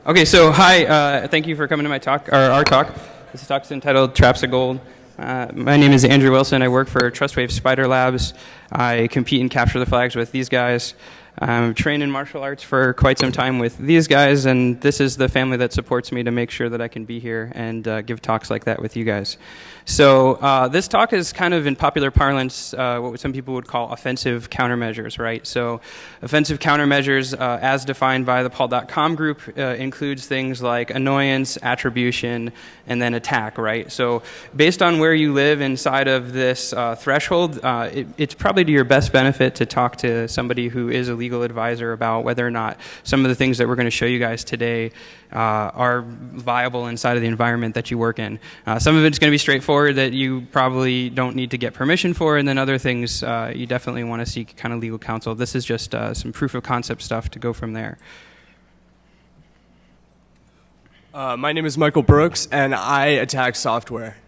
Okay, so hi, thank you for coming to my talk, or our talk. This talk is entitled Traps of Gold. My name is Andrew Wilson. I work for Trustwave Spider Labs. I compete and capture the flags with these guys. I'm trained in martial arts for quite some time with these guys, and this is the family that supports me to make sure that I can be here and give talks like that with you guys. So this talk is kind of, in popular parlance, what some people would call offensive countermeasures, right? So offensive countermeasures, as defined by the Paul.com group, includes things like annoyance, attribution, and then attack, right? So based on where you live inside of this threshold, it's probably to your best benefit to talk to somebody who is a legal advisor about whether or not some of the things that we're going to show you guys today are viable inside of the environment that you work in. Some of it's going to be straightforward that you probably don't need to get permission for, and then other things you definitely want to seek kind of legal counsel. This is just some proof of concept stuff to go from there. My name is Michael Brooks, and I attack software.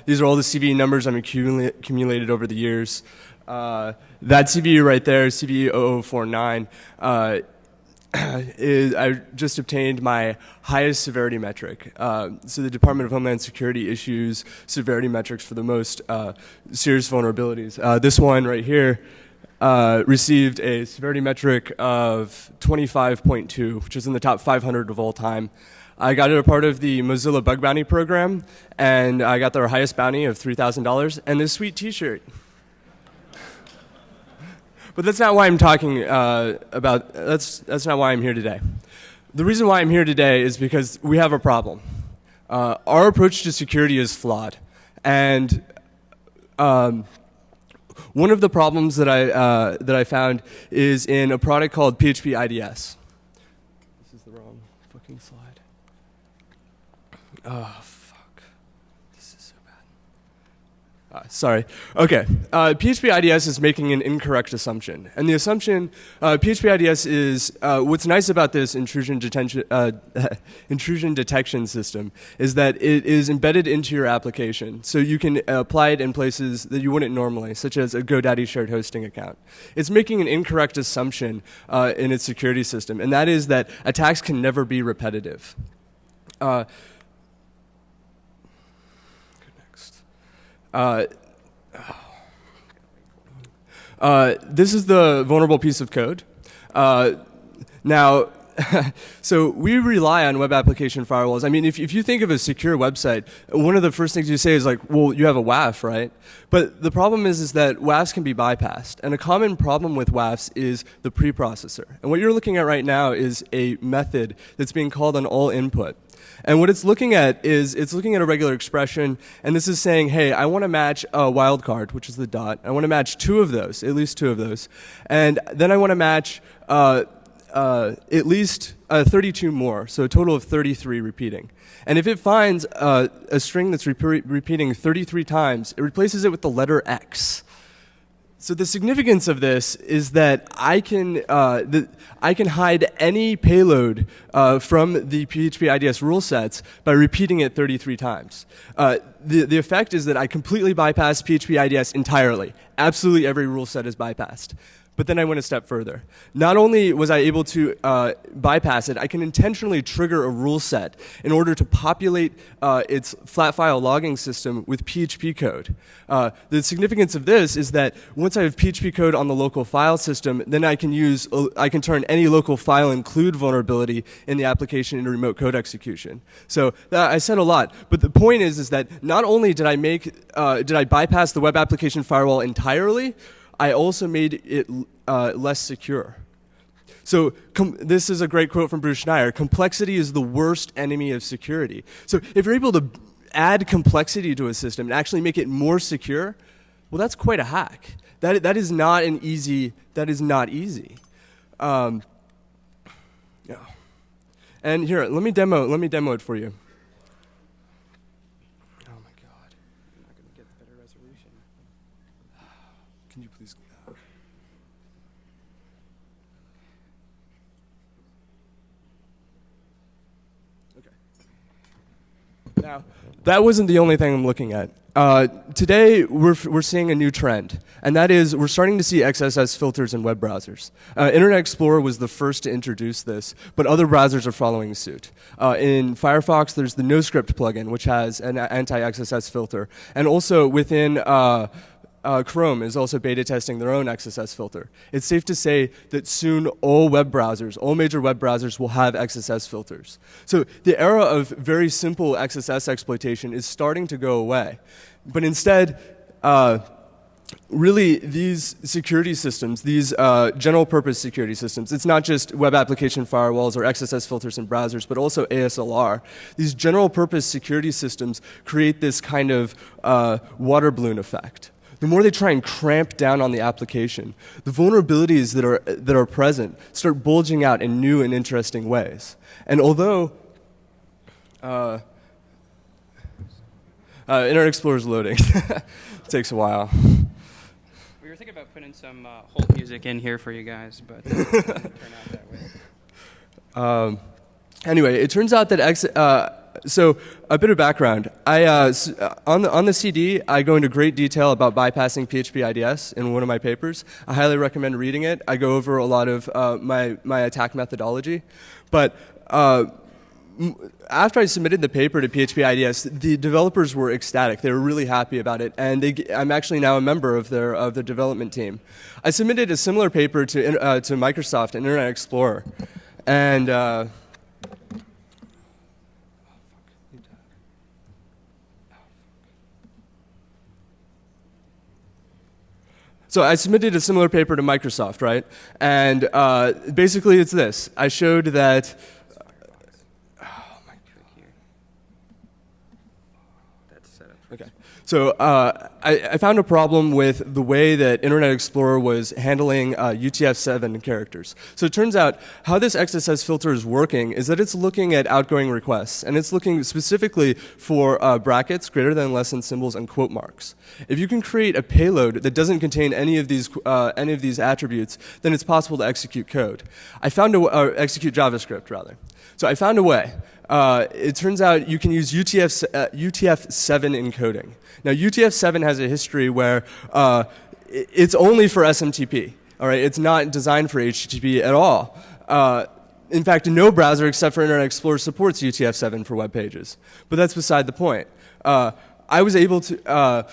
These are all the CVE numbers I've accumulated over the years. That CVE right there, CVE 0049, I just obtained my highest severity metric. So the Department of Homeland Security issues severity metrics for the most serious vulnerabilities. This one right here received a severity metric of 25.2, which is in the top 500 of all time. I got it a part of the Mozilla Bug Bounty program, and I got their highest bounty of $3,000 and this sweet T-shirt. But that's not why I'm talking about. That's not why I'm here today. The reason why I'm here today is because we have a problem. Our approach to security is flawed, and one of the problems that I found is in a product called PHP IDS. This is the wrong fucking slide. Oh, fuck. This is so bad. Sorry. Okay. PHP IDS is making an incorrect assumption. And the assumption, PHP IDS is, what's nice about this intrusion detection system is that it is embedded into your application. So you can apply it in places that you wouldn't normally, such as a GoDaddy shared hosting account. It's making an incorrect assumption in its security system, and that is that attacks can never be repetitive. This is the vulnerable piece of code. Now, so we rely on web application firewalls. I mean, if you think of a secure website, one of the first things you say is like, well, you have a WAF, right? But the problem is that WAFs can be bypassed. And a common problem with WAFs is the preprocessor. And what you're looking at right now is a method that's being called on all input. And what it's looking at is it's looking at a regular expression, and this is saying, hey, I want to match a wildcard, which is the dot. I want to match two of those, at least two of those. And then I want to match at least 32 more, so a total of 33 repeating. And if it finds a string that's repeating 33 times, it replaces it with the letter X. So the significance of this is that I can hide any payload from the PHP IDS rule sets by repeating it 33 times. The effect is that I completely bypass PHP IDS entirely. Absolutely every rule set is bypassed. But then I went a step further. Not only was I able to bypass it, I can intentionally trigger a rule set in order to populate its flat file logging system with PHP code. The significance of this is that once I have PHP code on the local file system, then I can turn any local file include vulnerability in the application into remote code execution. So I said a lot, but the point is that not only did I bypass the web application firewall entirely, I also made it less secure. So this is a great quote from Bruce Schneier. Complexity is the worst enemy of security. So if you're able to add complexity to a system and actually make it more secure, well, that's quite a hack. That is not easy. Yeah. And here, let me demo it for you. Can you please? Okay. Now, that wasn't the only thing I'm looking at. Today, we're seeing a new trend, and that is we're starting to see XSS filters in web browsers. Internet Explorer was the first to introduce this, but other browsers are following suit. In Firefox, there's the NoScript plugin, which has an anti-XSS filter, and also within Chrome is also beta testing their own XSS filter. It's safe to say that soon all major web browsers will have XSS filters. So the era of very simple XSS exploitation is starting to go away. But instead, really these security systems, these general purpose security systems, it's not just web application firewalls or XSS filters in browsers, but also ASLR. These general purpose security systems create this kind of water balloon effect. The more they try and cramp down on the application, the vulnerabilities that are present start bulging out in new and interesting ways. And although Internet Explorer is loading, it takes a while. We were thinking about putting some hold music in here for you guys, but it didn't turn out that way. Anyway, it turns out that so a bit of background. On the CD, I go into great detail about bypassing PHP IDS in one of my papers. I highly recommend reading it. I go over a lot of my attack methodology. But after I submitted the paper to PHP IDS, the developers were ecstatic. They were really happy about it, and I'm actually now a member of their development team. I submitted a similar paper to Microsoft and Internet Explorer, and so I submitted a similar paper to Microsoft, right? And basically it's this. I showed that... Okay. So I found a problem with the way that Internet Explorer was handling UTF-7 characters. So it turns out how this XSS filter is working is that it's looking at outgoing requests, and it's looking specifically for brackets, greater than, less than symbols, and quote marks. If you can create a payload that doesn't contain any of these attributes, then it's possible to execute code. Execute JavaScript, rather. So I found a way. It turns out you can use UTF-7 encoding. Now, UTF-7 has a history where it's only for SMTP. All right, it's not designed for HTTP at all. In fact, no browser except for Internet Explorer supports UTF-7 for web pages. But that's beside the point. I was able to...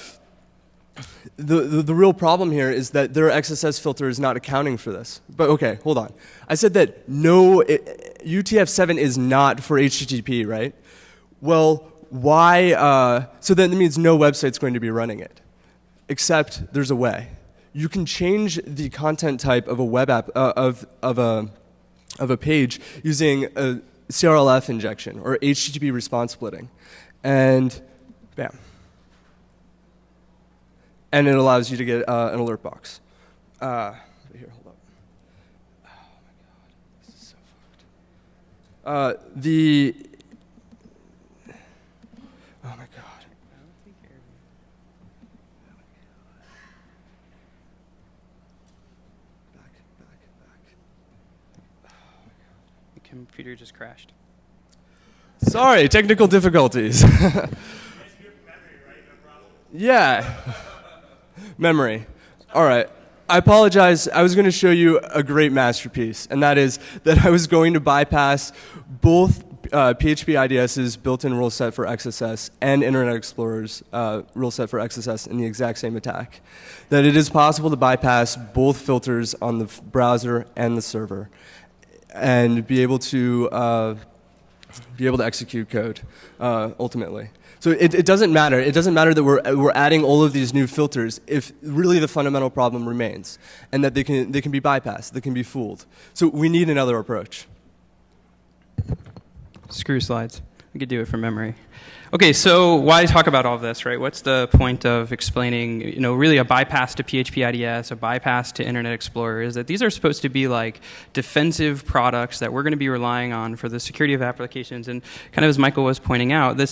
The real problem here is that their XSS filter is not accounting for this. But okay, hold on. I said that UTF-7 is not for HTTP, right? Well, why? So then that means no website's going to be running it. Except there's a way. You can change the content type of a web app of a page using a CRLF injection or HTTP response splitting, and bam. And it allows you to get an alert box. Here, hold up. Oh my god, this is so fucked. Oh my god. Back. The computer just crashed. Sorry, technical difficulties. Yeah. Memory. All right. I apologize. I was going to show you a great masterpiece, and that is that I was going to bypass both PHP IDS's built-in rule set for XSS and Internet Explorer's rule set for XSS in the exact same attack. That it is possible to bypass both filters on the browser and the server, and be able to execute code ultimately. So it doesn't matter. It doesn't matter that we're adding all of these new filters if really the fundamental problem remains, and that they can be bypassed, they can be fooled. So we need another approach. Screw slides. We could do it from memory. Okay, so why talk about all of this, right? What's the point of explaining, really a bypass to PHP IDS, a bypass to Internet Explorer, is that these are supposed to be like defensive products that we're going to be relying on for the security of applications. And kind of as Michael was pointing out, this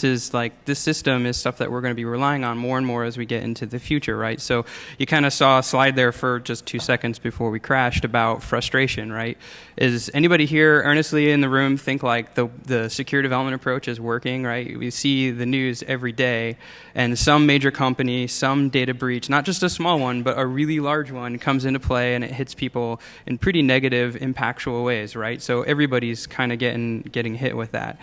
system is stuff that we're going to be relying on more and more as we get into the future, right? So you kind of saw a slide there for just 2 seconds before we crashed about frustration, right? Is anybody here earnestly in the room think like the secure development approach is working, right? We see the news every day, and some major company, some data breach, not just a small one, but a really large one, comes into play, and it hits people in pretty negative, impactful ways, right? So everybody's kind of getting hit with that.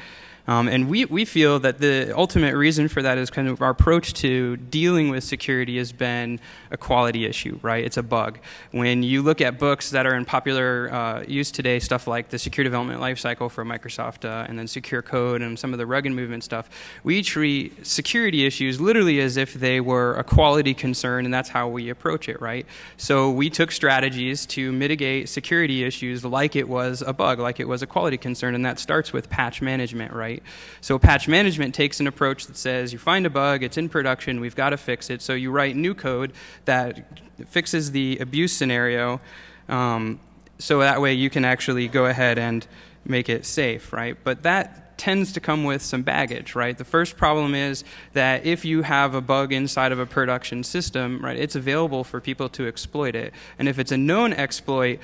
And we feel that the ultimate reason for that is kind of our approach to dealing with security has been a quality issue, right? It's a bug. When you look at books that are in popular use today, stuff like the Secure Development Lifecycle from Microsoft and then Secure Code and some of the rugged movement stuff, we treat security issues literally as if they were a quality concern, and that's how we approach it, right? So we took strategies to mitigate security issues like it was a bug, like it was a quality concern, and that starts with patch management, right? So patch management takes an approach that says you find a bug, it's in production, we've got to fix it. So you write new code that fixes the abuse scenario, so that way you can actually go ahead and make it safe, right? But that tends to come with some baggage, right? The first problem is that if you have a bug inside of a production system, right, it's available for people to exploit it. And if it's a known exploit,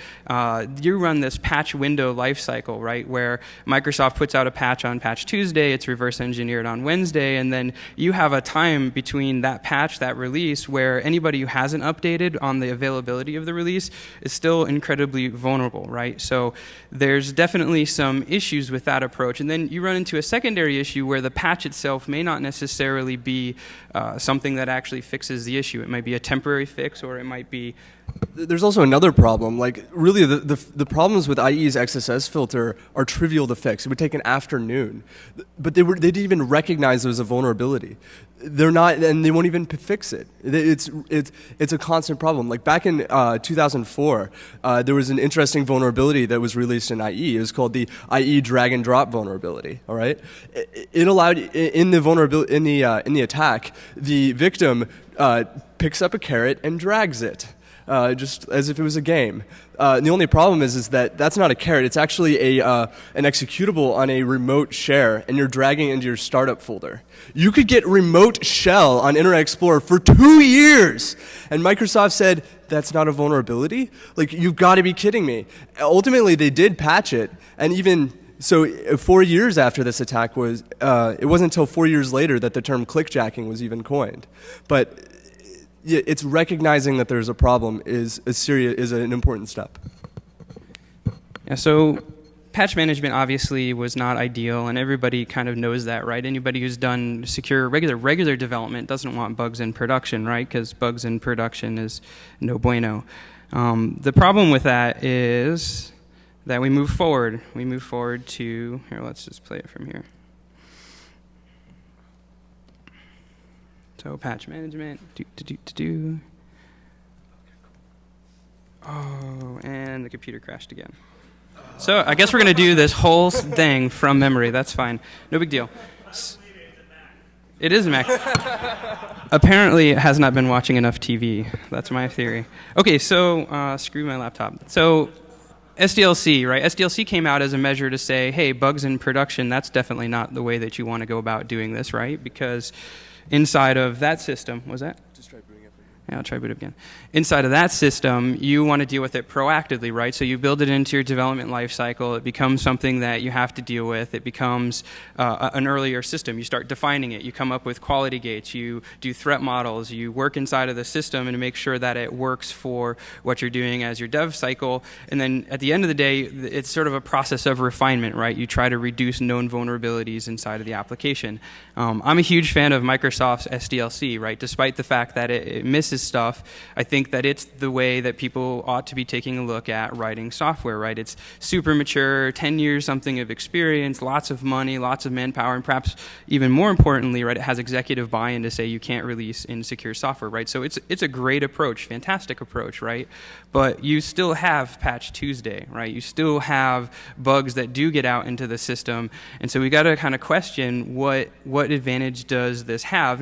you run this patch window lifecycle, right, where Microsoft puts out a patch on Patch Tuesday, it's reverse engineered on Wednesday, and then you have a time between that patch, that release, where anybody who hasn't updated on the availability of the release is still incredibly vulnerable, right? So there's definitely some issues with that approach. And then you run into a secondary issue where the patch itself may not necessarily be something that actually fixes the issue. It might be a temporary fix, or it might be... There's also another problem. Like, really, the problems with IE's XSS filter are trivial to fix. It would take an afternoon. But they didn't even recognize there was a vulnerability. They're not, and they won't even fix it. It's a constant problem. Like, back in 2004, there was an interesting vulnerability that was released in IE. It was called the IE drag and drop vulnerability. All right, it allowed in the vulnerability in the attack, the victim picks up a carrot and drags it. Just as if it was a game. The only problem is that that's not a carrot. It's actually an executable on a remote share, and you're dragging it into your startup folder. You could get remote shell on Internet Explorer for 2 years, and Microsoft said, that's not a vulnerability? Like, you've got to be kidding me. Ultimately, they did patch it, and even... So 4 years after this attack was, it wasn't until 4 years later that the term clickjacking was even coined. But it's recognizing that there's a problem is an important step. Yeah, so patch management obviously was not ideal, and everybody kind of knows that, right? Anybody who's done secure regular development doesn't want bugs in production, right? Because bugs in production is no bueno. The problem with that is that we move forward. We move forward to, here, let's just play it from here. So patch management, Oh, and the computer crashed again. So I guess we're going to do this whole thing from memory. That's fine. No big deal. It is a Mac. Apparently, it has not been watching enough TV. That's my theory. Okay, so screw my laptop. So SDLC, right? SDLC came out as a measure to say, hey, bugs in production, that's definitely not the way that you want to go about doing this, right? Because inside of that system, was that? Just try booting up again. Yeah, I'll try boot up again. Inside of that system, you want to deal with it proactively, right? So you build it into your development lifecycle. It becomes something that you have to deal with. It becomes an earlier system. You start defining it. You come up with quality gates. You do threat models. You work inside of the system and make sure that it works for what you're doing as your dev cycle. And then at the end of the day, it's sort of a process of refinement, right? You try to reduce known vulnerabilities inside of the application. I'm a huge fan of Microsoft's SDLC, right? Despite the fact that it misses stuff, I think that it's the way that people ought to be taking a look at writing software, right? It's super mature, 10 years something of experience, lots of money, lots of manpower, and perhaps even more importantly, right, it has executive buy-in to say you can't release insecure software, right? So it's a great approach, fantastic approach, right? But you still have Patch Tuesday, right? You still have bugs that do get out into the system, and so we got to kind of question what advantage does this have?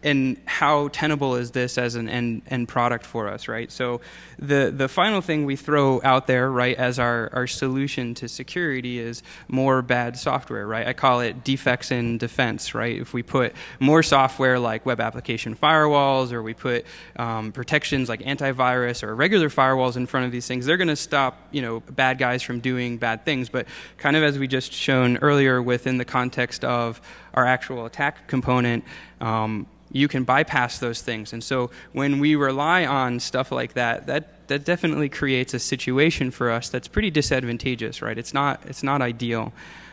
and how tenable is this as an end product for us, right? So the final thing we throw out there, right, as our solution to security is more bad software, right? I call it defects in defense, right? If we put more software like web application firewalls, or we put protections like antivirus or regular firewalls in front of these things, they're going to stop, bad guys from doing bad things. But kind of as we just shown earlier within the context of our actual attack component, you can bypass those things. And so when we rely on stuff like that definitely creates a situation for us that's pretty disadvantageous, right? It's not ideal.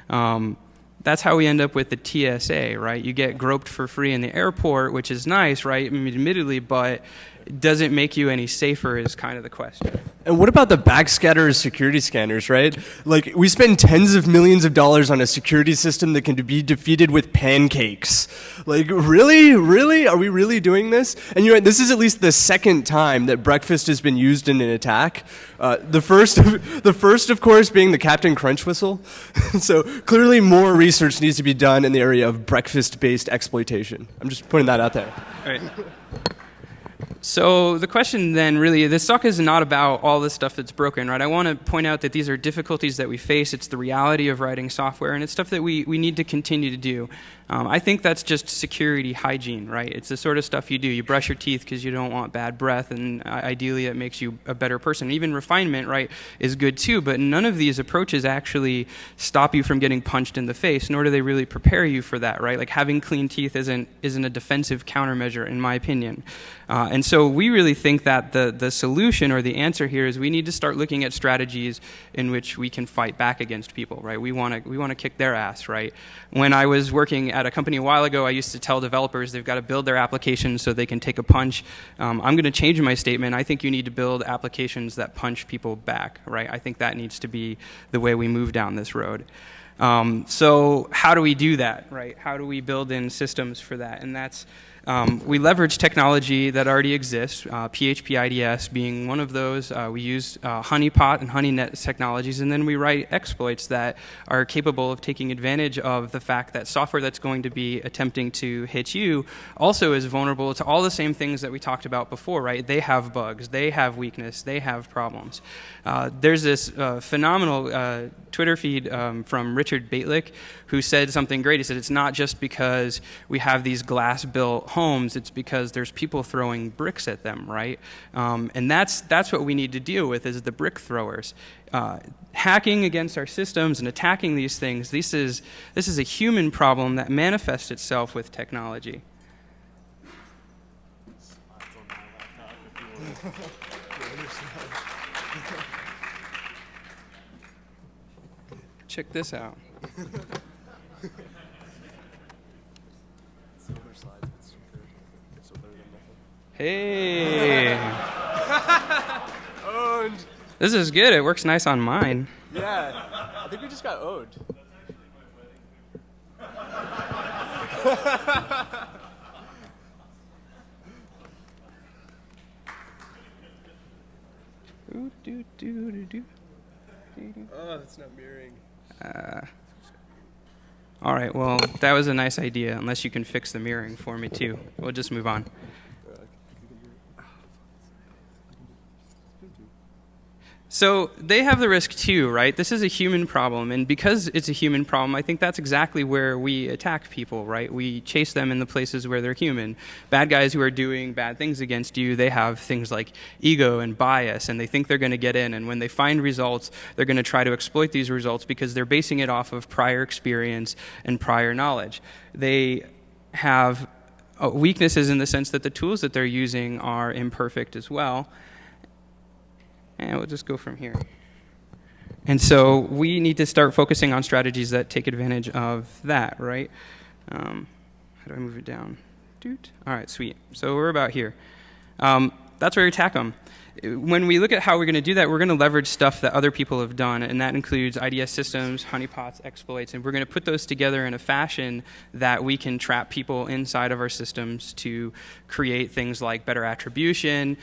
That's how we end up with the TSA, right? You get groped for free in the airport, which is nice, right? I mean, admittedly, but does it make you any safer is kind of the question. And what about the backscatter security scanners, right? Like, we spend tens of millions of dollars on a security system that can be defeated with pancakes. Like, really? Really? Are we really doing this? And this is at least the second time that breakfast has been used in an attack. The first, of course, being the Captain Crunch whistle. So clearly more research needs to be done in the area of breakfast-based exploitation. I'm just putting that out there. All right. So the question then really, this talk is not about all the stuff that's broken, right? I want to point out that these are difficulties that we face. It's the reality of writing software, and it's stuff that we need to continue to do. I think that's just security hygiene, right? It's the sort of stuff you do. You brush your teeth because you don't want bad breath, and ideally it makes you a better person. Even refinement, right, is good too, but none of these approaches actually stop you from getting punched in the face, nor do they really prepare you for that, right? Like, having clean teeth isn't a defensive countermeasure, in my opinion. And so we really think that the solution or the answer here is we need to start looking at strategies in which we can fight back against people, right? We want to kick their ass, right? When I was working at a company a while ago, I used to tell developers they've got to build their applications so they can take a punch. I'm going to change my statement. I think you need to build applications that punch people back, right? I think that needs to be the way we move down this road. So how do we do that, right? How do we build in systems for that? And that's we leverage technology that already exists, PHP IDS being one of those. We use honeypot and honeynet technologies, and then we write exploits that are capable of taking advantage of the fact that software that's going to be attempting to hit you also is vulnerable to all the same things that we talked about before, right? They have bugs, they have weakness, they have problems. There's this phenomenal Twitter feed from Richard Baitlick, who said something great. He said, it's not just because we have these glass-built homes, it's because there's people throwing bricks at them, right? And that's what we need to deal with, is the brick throwers. Hacking against our systems and attacking these things, this is a human problem that manifests itself with technology. Check this out. Hey. Owned. This is good. It works nice on mine. Yeah. I think we just got owned. Oh, that's not mirroring. All right, well, that was a nice idea, unless you can fix the mirroring for me, too. We'll just move on. So they have the risk too, right? This is a human problem, and because it's a human problem, I think that's exactly where we attack people, right? We chase them in the places where they're human. Bad guys who are doing bad things against you, they have things like ego and bias, and they think they're going to get in, and when they find results, they're going to try to exploit these results because they're basing it off of prior experience and prior knowledge. They have weaknesses in the sense that the tools that they're using are imperfect as well. And we'll just go from here. And so we need to start focusing on strategies that take advantage of that, right? How do I move it down? Doot. All right, sweet. So we're about here. That's where we attack them. When we look at how we're going to do that, we're going to leverage stuff that other people have done, and that includes IDS systems, honeypots, exploits, and we're going to put those together in a fashion that we can trap people inside of our systems to create things like better attribution,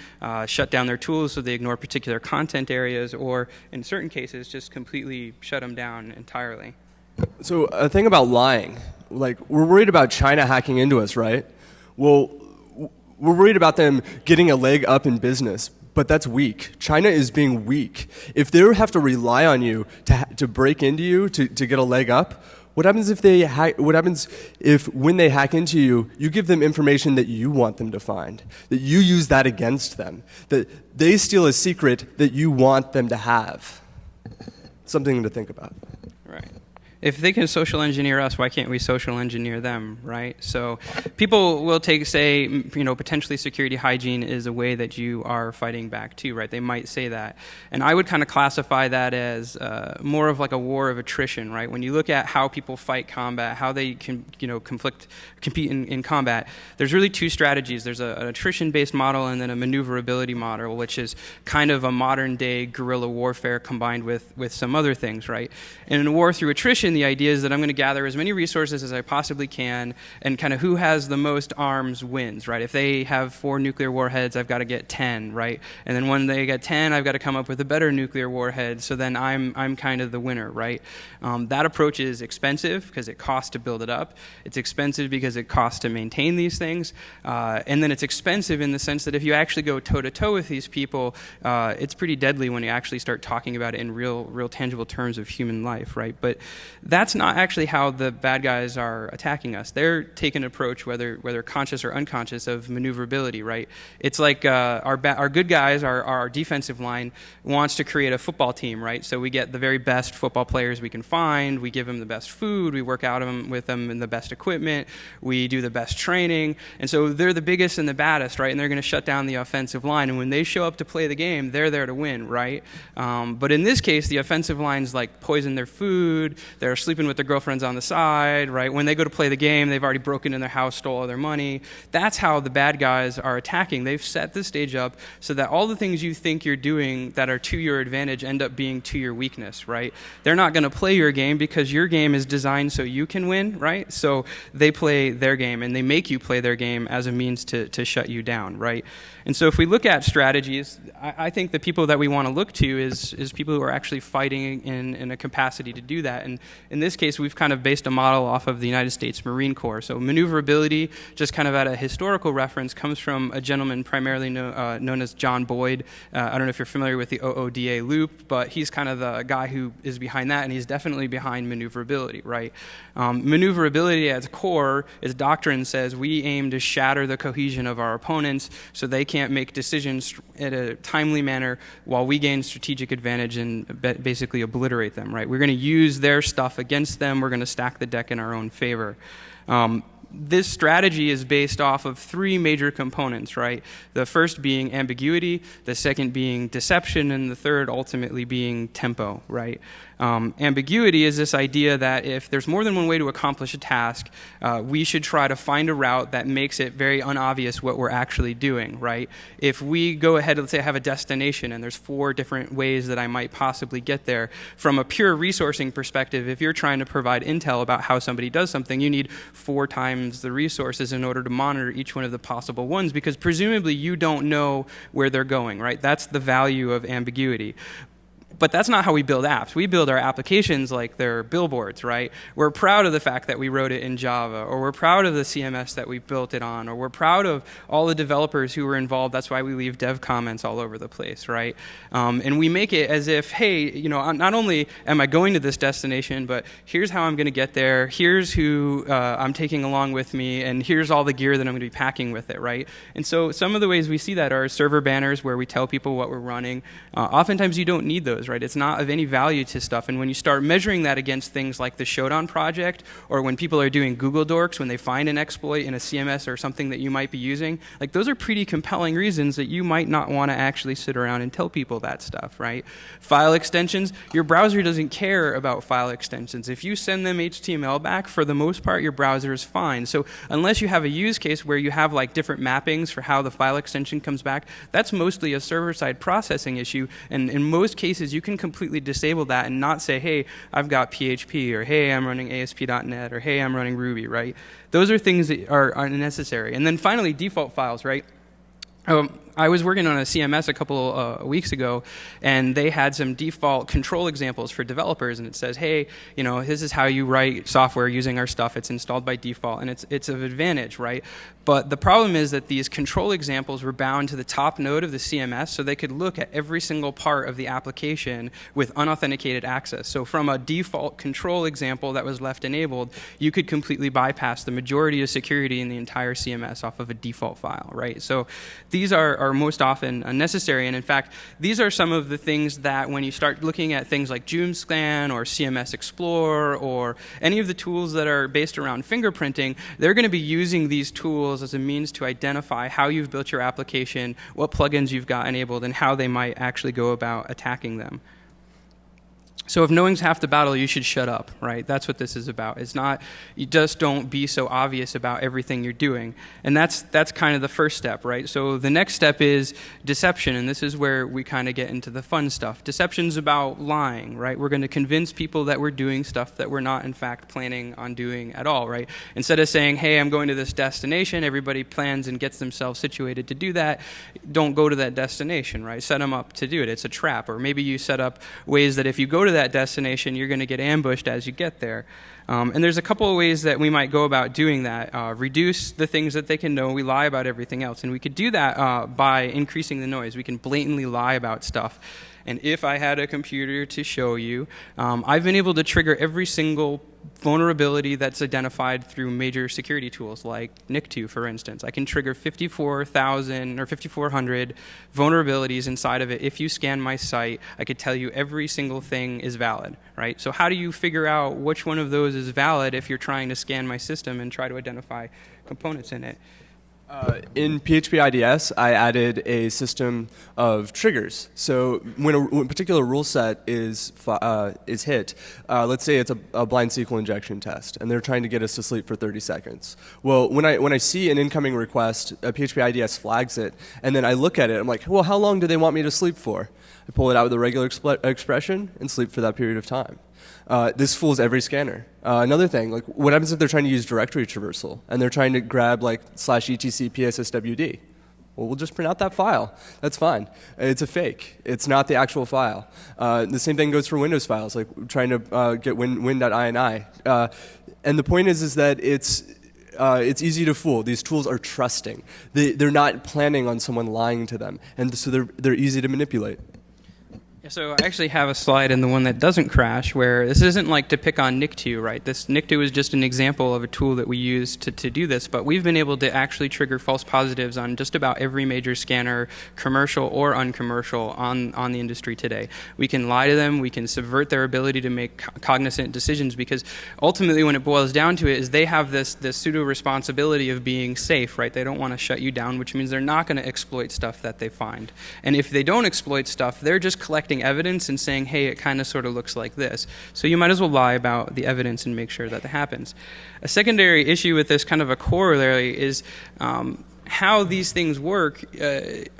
shut down their tools so they ignore particular content areas, or in certain cases, just completely shut them down entirely. So a thing about lying, like, we're worried about China hacking into us, right? Well, we're worried about them getting a leg up in business, but that's weak. China is being weak. If they have to rely on you to break into you to get a leg up, what happens if when they hack into you, you give them information that you want them to find, that you use that against them, that they steal a secret that you want them to have? Something to think about. Right. If they can social engineer us, why can't we social engineer them, right? So people will say, potentially security hygiene is a way that you are fighting back too, right? They might say that. And I would kind of classify that as more of like a war of attrition, right? When you look at how people fight combat, how they can, compete in combat, there's really two strategies. There's an attrition-based model and then a maneuverability model, which is kind of a modern-day guerrilla warfare combined with some other things, right? And in a war through attrition, the idea is that I'm going to gather as many resources as I possibly can, and kind of who has the most arms wins, right? If they have 4 nuclear warheads, I've got to get 10, right? And then when they get 10, I've got to come up with a better nuclear warhead, so then I'm kind of the winner, right? That approach is expensive because it costs to build it up. It's expensive because it costs to maintain these things. And then it's expensive in the sense that if you actually go toe-to-toe with these people, it's pretty deadly when you actually start talking about it in real tangible terms of human life, right? But that's not actually how the bad guys are attacking us. They're taking an approach, whether conscious or unconscious, of maneuverability, right? It's like our good guys, our defensive line, wants to create a football team, right? So we get the very best football players we can find, we give them the best food, we work out with them in the best equipment, we do the best training, and so they're the biggest and the baddest, right? And they're going to shut down the offensive line, and when they show up to play the game, they're there to win, right? But in this case, the offensive line's like poison their food, they're sleeping with their girlfriends on the side, right? When they go to play the game, they've already broken in their house, stole all their money. That's how the bad guys are attacking. They've set the stage up so that all the things you think you're doing that are to your advantage end up being to your weakness, right? They're not going to play your game because your game is designed so you can win, right? So they play their game, and they make you play their game as a means to shut you down, right? And so if we look at strategies, I think the people that we want to look to is people who are actually fighting in a capacity to do that. And in this case, we've kind of based a model off of the United States Marine Corps. So maneuverability, just kind of at a historical reference, comes from a gentleman primarily known as John Boyd. I don't know if you're familiar with the OODA loop, but he's kind of the guy who is behind that, and he's definitely behind maneuverability, right? Maneuverability at its core, its doctrine says we aim to shatter the cohesion of our opponents so they can't make decisions in a timely manner while we gain strategic advantage and basically obliterate them, right? We're going to use their stuff against them. We're going to stack the deck in our own favor. This strategy is based off of 3 major components, right? The first being ambiguity, the second being deception, and the third ultimately being tempo, right? Ambiguity is this idea that if there's more than one way to accomplish a task, we should try to find a route that makes it very unobvious what we're actually doing, right? If we go ahead, let's say I have a destination and there's 4 different ways that I might possibly get there, from a pure resourcing perspective, if you're trying to provide intel about how somebody does something, you need 4 times the resources in order to monitor each one of the possible ones, because presumably you don't know where they're going, right? That's the value of ambiguity. But that's not how we build apps. We build our applications like they're billboards, right? We're proud of the fact that we wrote it in Java, or we're proud of the CMS that we built it on, or we're proud of all the developers who were involved. That's why we leave dev comments all over the place, right? And we make it as if, hey, not only am I going to this destination, but here's how I'm going to get there, here's who I'm taking along with me, and here's all the gear that I'm going to be packing with it, right? And so some of the ways we see that are server banners where we tell people what we're running. Oftentimes you don't need those, right? It's not of any value to stuff. And when you start measuring that against things like the Shodan project, or when people are doing Google Dorks, when they find an exploit in a CMS or something that you might be using, like those are pretty compelling reasons that you might not want to actually sit around and tell people that stuff, right? File extensions, your browser doesn't care about file extensions. If you send them HTML back, for the most part, your browser is fine. So unless you have a use case where you have like different mappings for how the file extension comes back, that's mostly a server-side processing issue. And in most cases, you can completely disable that and not say, hey, I've got PHP, or hey, I'm running ASP.NET, or hey, I'm running Ruby, right? Those are things that are unnecessary. And then finally, default files, right? I was working on a CMS a couple weeks ago, and they had some default control examples for developers, and it says, hey, this is how you write software using our stuff. It's installed by default, and it's of advantage, right? But the problem is that these control examples were bound to the top node of the CMS, so they could look at every single part of the application with unauthenticated access. So from a default control example that was left enabled, you could completely bypass the majority of security in the entire CMS off of a default file, right? So these are most often unnecessary, and in fact, these are some of the things that when you start looking at things like JoomScan or CMS Explorer or any of the tools that are based around fingerprinting, they're going to be using these tools as a means to identify how you've built your application, what plugins you've got enabled, and how they might actually go about attacking them. So if knowing's half the battle, you should shut up, right? That's what this is about. It's not, you just don't be so obvious about everything you're doing. And that's kind of the first step, right? So the next step is deception, and this is where we kind of get into the fun stuff. Deception's about lying, right? We're going to convince people that we're doing stuff that we're not, in fact, planning on doing at all, right? Instead of saying, hey, I'm going to this destination, everybody plans and gets themselves situated to do that, don't go to that destination, right? Set them up to do it. It's a trap. Or maybe you set up ways that if you go to that destination, you're going to get ambushed as you get there. And there's a couple of ways that we might go about doing that. Reduce the things that they can know. We lie about everything else. And we could do that by increasing the noise. We can blatantly lie about stuff. And if I had a computer to show you, I've been able to trigger every single vulnerability that's identified through major security tools like NIC2, for instance. I can trigger 54,000 or 5,400 vulnerabilities inside of it. If you scan my site, I could tell you every single thing is valid, right? So how do you figure out which one of those is valid if you're trying to scan my system and try to identify components in it? In PHP IDS, I added a system of triggers. So when a particular rule set is hit, let's say it's a blind SQL injection test, and they're trying to get us to sleep for 30 seconds. Well, when I see an incoming request, PHP IDS flags it, and then I look at it, I'm like, well, how long do they want me to sleep for? I pull it out with a regular expression and sleep for that period of time. This fools every scanner. Another thing, like what happens if they're trying to use directory traversal and they're trying to grab like /etc psswd? Well, we'll just print out that file. That's fine. It's a fake. It's not the actual file. The same thing goes for Windows files, like trying to get win.ini. And the point is that it's easy to fool. These tools are trusting. They're not planning on someone lying to them, and so they're easy to manipulate. So I actually have a slide in the one that doesn't crash where this isn't like to pick on NIC2, right? This NIC2 is just an example of a tool that we use to do this, but we've been able to actually trigger false positives on just about every major scanner, commercial or uncommercial, on the industry today. We can lie to them, we can subvert their ability to make cognizant decisions, because ultimately when it boils down to it is they have this pseudo responsibility of being safe, right? They don't want to shut you down, which means they're not going to exploit stuff that they find. And if they don't exploit stuff, they're just collecting evidence and saying, hey, it kind of sort of looks like this. So you might as well lie about the evidence and make sure that happens. A secondary issue with this, kind of a corollary, is how these things work.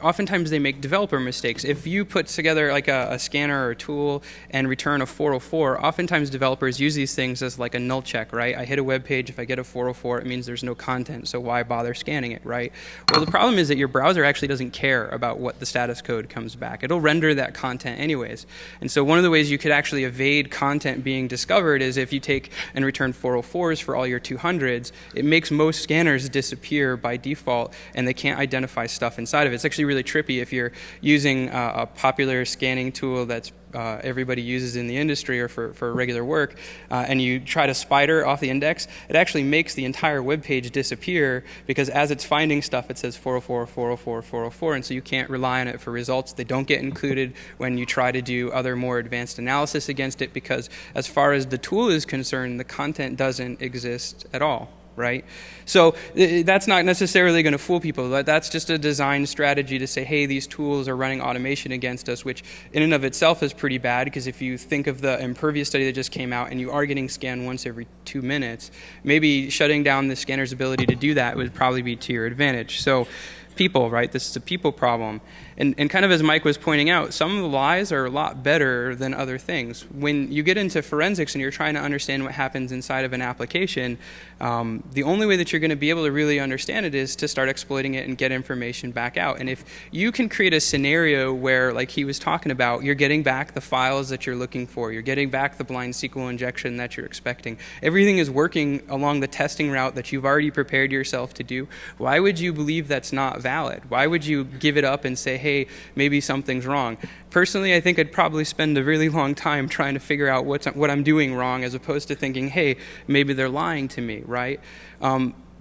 Oftentimes they make developer mistakes. If you put together like a scanner or a tool and return a 404, oftentimes developers use these things as like a null check, right? I hit a web page, if I get a 404, it means there's no content, so why bother scanning it, right? Well, the problem is that your browser actually doesn't care about what the status code comes back. It'll render that content anyways. And so one of the ways you could actually evade content being discovered is if you take and return 404s for all your 200s, it makes most scanners disappear by default, and they can't identify stuff inside of it. It's actually really trippy if you're using a popular scanning tool that's everybody uses in the industry or for regular work, and you try to spider off the index, it actually makes the entire web page disappear, because as it's finding stuff, it says 404, 404, 404, and so you can't rely on it for results. They don't get included when you try to do other more advanced analysis against it, because as far as the tool is concerned, the content doesn't exist at all. Right? So that's not necessarily going to fool people. That's just a design strategy to say, hey, these tools are running automation against us, which in and of itself is pretty bad, because if you think of the Impervious study that just came out and you are getting scanned once every 2 minutes, maybe shutting down the scanner's ability to do that would probably be to your advantage. So people, right? This is a people problem. And kind of as Mike was pointing out, some of the lies are a lot better than other things. When you get into forensics and you're trying to understand what happens inside of an application, the only way that you're going to be able to really understand it is to start exploiting it and get information back out. And if you can create a scenario where, like he was talking about, you're getting back the files that you're looking for, you're getting back the blind SQL injection that you're expecting, everything is working along the testing route that you've already prepared yourself to do, why would you believe that's not valid? Why would you give it up and say, hey, maybe something's wrong? Personally, I think I'd probably spend a really long time trying to figure out what I'm doing wrong, as opposed to thinking, hey, maybe they're lying to me, right?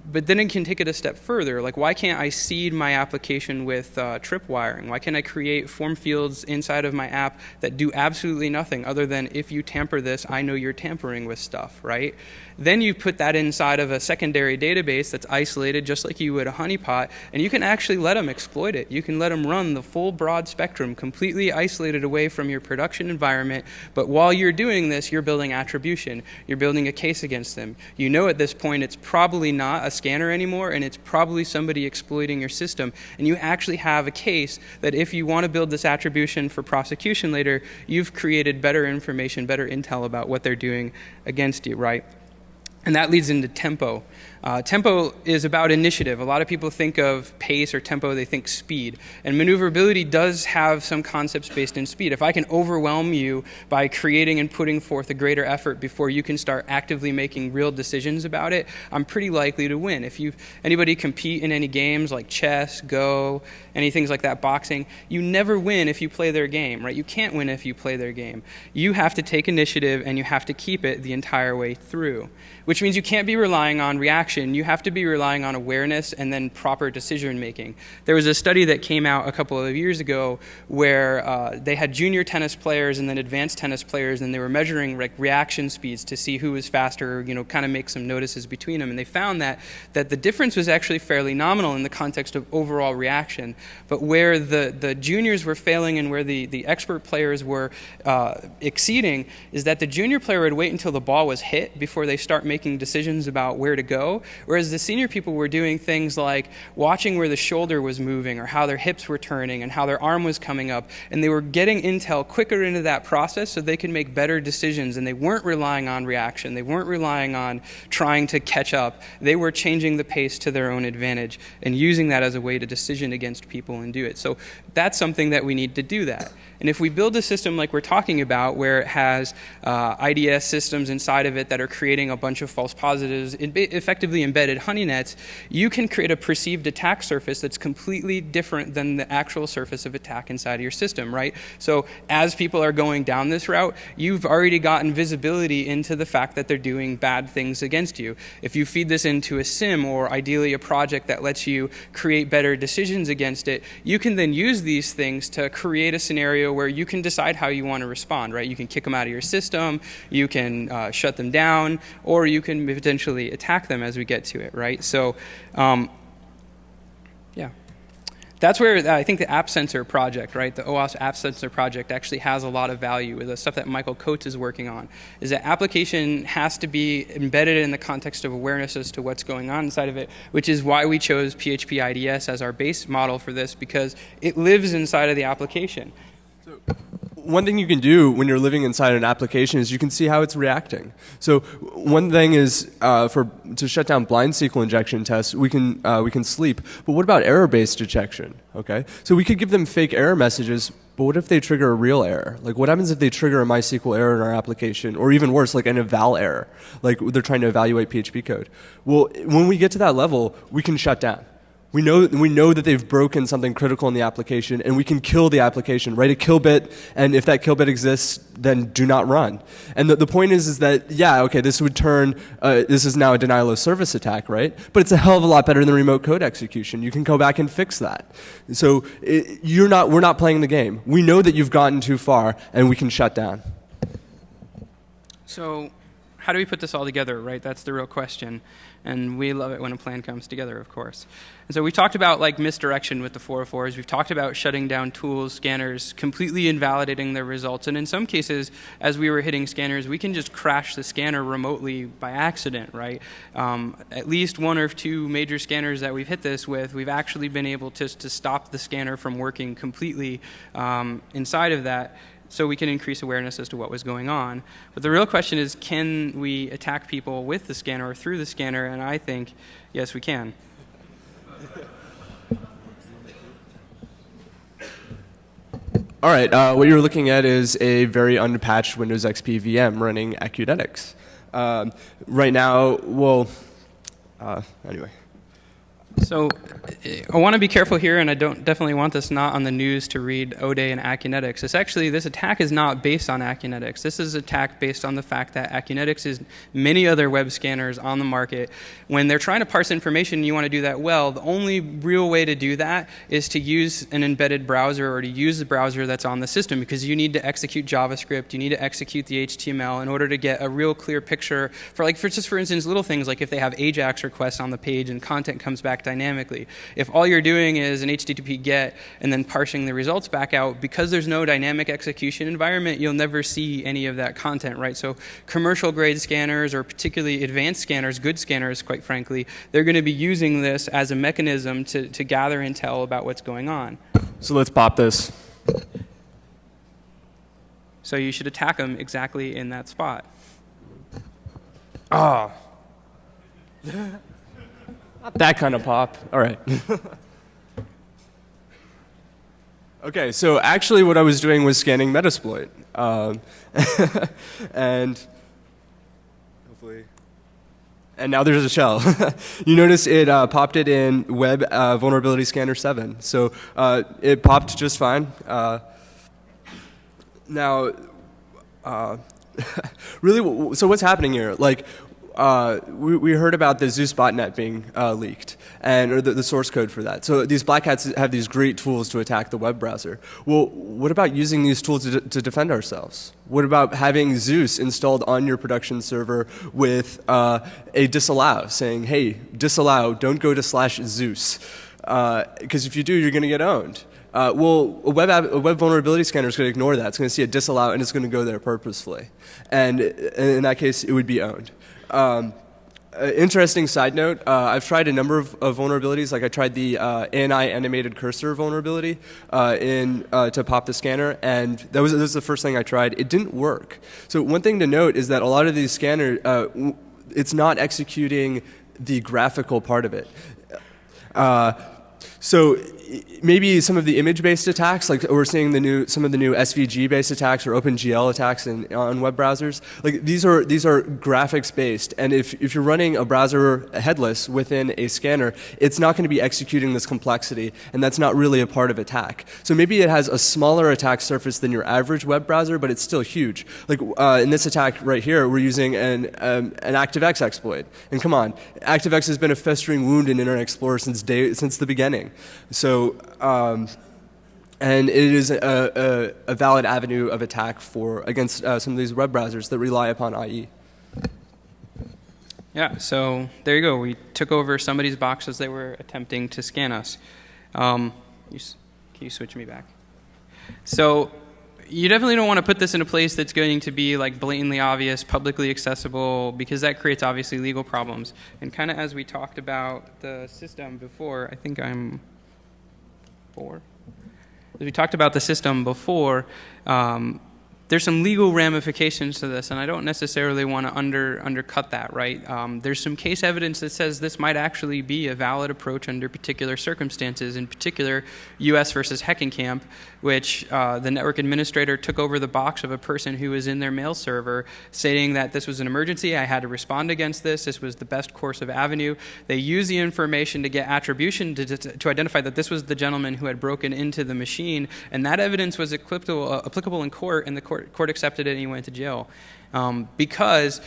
But then it can take it a step further. Like, why can't I seed my application with tripwiring? Why can't I create form fields inside of my app that do absolutely nothing other than, if you tamper this, I know you're tampering with stuff, right? Then you put that inside of a secondary database that's isolated just like you would a honeypot, and you can actually let them exploit it. You can let them run the full broad spectrum, completely isolated away from your production environment, but while you're doing this, you're building attribution. You're building a case against them. You know at this point it's probably not a scanner anymore, and it's probably somebody exploiting your system, and you actually have a case that if you want to build this attribution for prosecution later, you've created better information, better intel about what they're doing against you, right? And that leads into tempo. Tempo is about initiative. A lot of people think of pace or tempo, they think speed. And maneuverability does have some concepts based in speed. If I can overwhelm you by creating and putting forth a greater effort before you can start actively making real decisions about it, I'm pretty likely to win. If anybody compete in any games like chess, Go, any things like that, boxing, you never win if you play their game, right? You can't win if you play their game. You have to take initiative and you have to keep it the entire way through, which means you can't be relying on reaction. You have to be relying on awareness and then proper decision making. There was a study that came out a couple of years ago where they had junior tennis players and then advanced tennis players, and they were measuring reaction speeds to see who was faster, kind of make some notices between them. And they found that the difference was actually fairly nominal in the context of overall reaction. But where the juniors were failing and where the expert players were exceeding is that the junior player would wait until the ball was hit before they start making decisions about where to go, whereas the senior people were doing things like watching where the shoulder was moving or how their hips were turning and how their arm was coming up, and they were getting intel quicker into that process so they could make better decisions, and they weren't relying on reaction. They weren't relying on trying to catch up. They were changing the pace to their own advantage and using that as a way to decision against people and do it. So that's something that we need to do that. And if we build a system like we're talking about, where it has IDS systems inside of it that are creating a bunch of false positives, effectively embedded honey nets, you can create a perceived attack surface that's completely different than the actual surface of attack inside of your system, right? So as people are going down this route, you've already gotten visibility into the fact that they're doing bad things against you. If you feed this into a sim, or ideally a project that lets you create better decisions against it, you can then use these things to create a scenario where you can decide how you want to respond, right? You can kick them out of your system, you can shut them down, or you can potentially attack them as we get to it, right? So, yeah. That's where I think the App Sensor project, right, the OWASP App Sensor project actually has a lot of value. The stuff that Michael Coates is working on is that application has to be embedded in the context of awareness as to what's going on inside of it, which is why we chose PHP IDS as our base model for this, because it lives inside of the application. So one thing you can do when you're living inside an application is you can see how it's reacting. So one thing is to shut down blind SQL injection tests, we can sleep. But what about error-based detection? Okay, so we could give them fake error messages, but what if they trigger a real error? Like, what happens if they trigger a MySQL error in our application, or even worse, like an eval error, like they're trying to evaluate PHP code? Well, when we get to that level, we can shut down. We know that they've broken something critical in the application, and we can kill the application, write a kill bit, and if that kill bit exists, then do not run. And the point is that, yeah, okay, this would turn, this is now a denial of service attack, right? But it's a hell of a lot better than remote code execution. You can go back and fix that. So we're not playing the game. We know that you've gotten too far, and we can shut down. So how do we put this all together, right? That's the real question. And we love it when a plan comes together, of course. And so we talked about like misdirection with the 404s. We've talked about shutting down tools, scanners, completely invalidating their results. And in some cases, as we were hitting scanners, we can just crash the scanner remotely by accident, right? At least one or two major scanners that we've hit this with, we've actually been able to stop the scanner from working completely inside of that, so we can increase awareness as to what was going on. But the real question is, can we attack people with the scanner or through the scanner? And I think, yes, we can. All right, what you're looking at is a very unpatched Windows XP VM running Acunetics. Right now, well, anyway. So I want to be careful here, and I definitely want this not on the news to read O'Day and Acunetics. This attack is not based on Acunetics. This is an attack based on the fact that Acunetics is many other web scanners on the market. When they're trying to parse information and you want to do that well, the only real way to do that is to use an embedded browser or to use the browser that's on the system, because you need to execute JavaScript, you need to execute the HTML in order to get a real clear picture for instance, little things like if they have AJAX requests on the page and content comes back dynamically. If all you're doing is an HTTP GET and then parsing the results back out, because there's no dynamic execution environment, you'll never see any of that content, right? So commercial grade scanners, or particularly advanced scanners, good scanners, quite frankly, they're going to be using this as a mechanism to gather intel about what's going on. So let's pop this. So you should attack them exactly in that spot. Ah. Not that kind of pop. All right. Okay, so actually what I was doing was scanning Metasploit. And hopefully... And now there's a shell. You notice it popped it in Web Vulnerability Scanner 7. So it popped just fine. Now, really, so what's happening here? Like, we heard about the Zeus botnet being leaked, or the source code for that. So these black hats have these great tools to attack the web browser. Well, what about using these tools to defend ourselves? What about having Zeus installed on your production server with a disallow, saying, hey, disallow, don't go to /Zeus. Because if you do, you're going to get owned. Well, a web vulnerability scanner is going to ignore that. It's going to see a disallow, and it's going to go there purposefully. And in that case, it would be owned. Interesting side note, I've tried a number of vulnerabilities. Like I tried the ANI animated cursor vulnerability to pop the scanner, and that was the first thing I tried. It didn't work. So one thing to note is that a lot of these scanners, it's not executing the graphical part of it. So maybe some of the image-based attacks, like we're seeing some of the new SVG-based attacks or OpenGL attacks on web browsers, like these are graphics-based, and if you're running a browser headless within a scanner, it's not going to be executing this complexity, and that's not really a part of attack. So maybe it has a smaller attack surface than your average web browser, but it's still huge. Like in this attack right here, we're using an ActiveX exploit, and come on, ActiveX has been a festering wound in Internet Explorer since the beginning. So, and it is a valid avenue of attack against some of these web browsers that rely upon IE. Yeah, so there you go. We took over somebody's box as they were attempting to scan us. Can you switch me back? So you definitely don't want to put this in a place that's going to be like blatantly obvious, publicly accessible, because that creates obviously legal problems. And kind of as we talked about the system before, I think I'm 4. As we talked about the system before, there's some legal ramifications to this, and I don't necessarily want to undercut that, right? There's some case evidence that says this might actually be a valid approach under particular circumstances, in particular US versus Heckenkamp, which the network administrator took over the box of a person who was in their mail server stating that this was an emergency, I had to respond against this was the best course of avenue. They used the information to get attribution to identify that this was the gentleman who had broken into the machine, and that evidence was applicable in court, and the court accepted it and he went to jail. because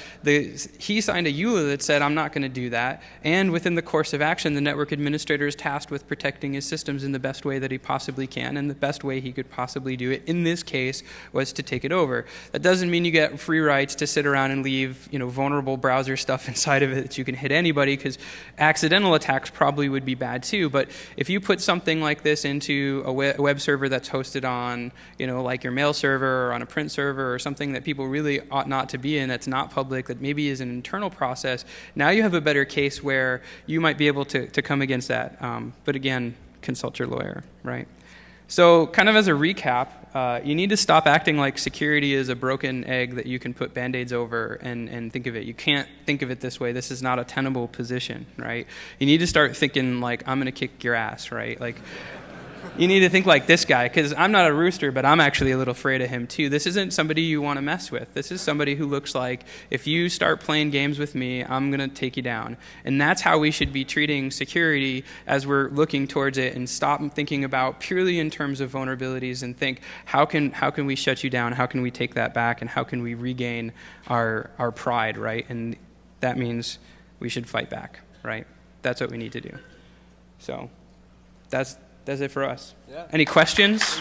he signed a EULA that said, I'm not going to do that. And within the course of action, the network administrator is tasked with protecting his systems in the best way that he possibly can, and the best way he could possibly do it in this case was to take it over. That doesn't mean you get free rights to sit around and leave vulnerable browser stuff inside of it that you can hit anybody, because accidental attacks probably would be bad too. But if you put something like this into a web server that's hosted on like your mail server or on a print server or something that people really ought not to be in, that's not public, that maybe is an internal process, now you have a better case where you might be able to come against that. But again, consult your lawyer, right? So kind of as a recap, you need to stop acting like security is a broken egg that you can put Band-Aids over and think of it. You can't think of it this way. This is not a tenable position, right? You need to start thinking like, I'm going to kick your ass, right? Like, you need to think like this guy, because I'm not a rooster, but I'm actually a little afraid of him too. This isn't somebody you want to mess with. This is somebody who looks like, if you start playing games with me, I'm going to take you down. And that's how we should be treating security as we're looking towards it, and stop thinking about purely in terms of vulnerabilities and think, how can we shut you down? How can we take that back? And how can we regain our pride, right? And that means we should fight back, right? That's what we need to do. So that's it for us. Yeah. Any questions?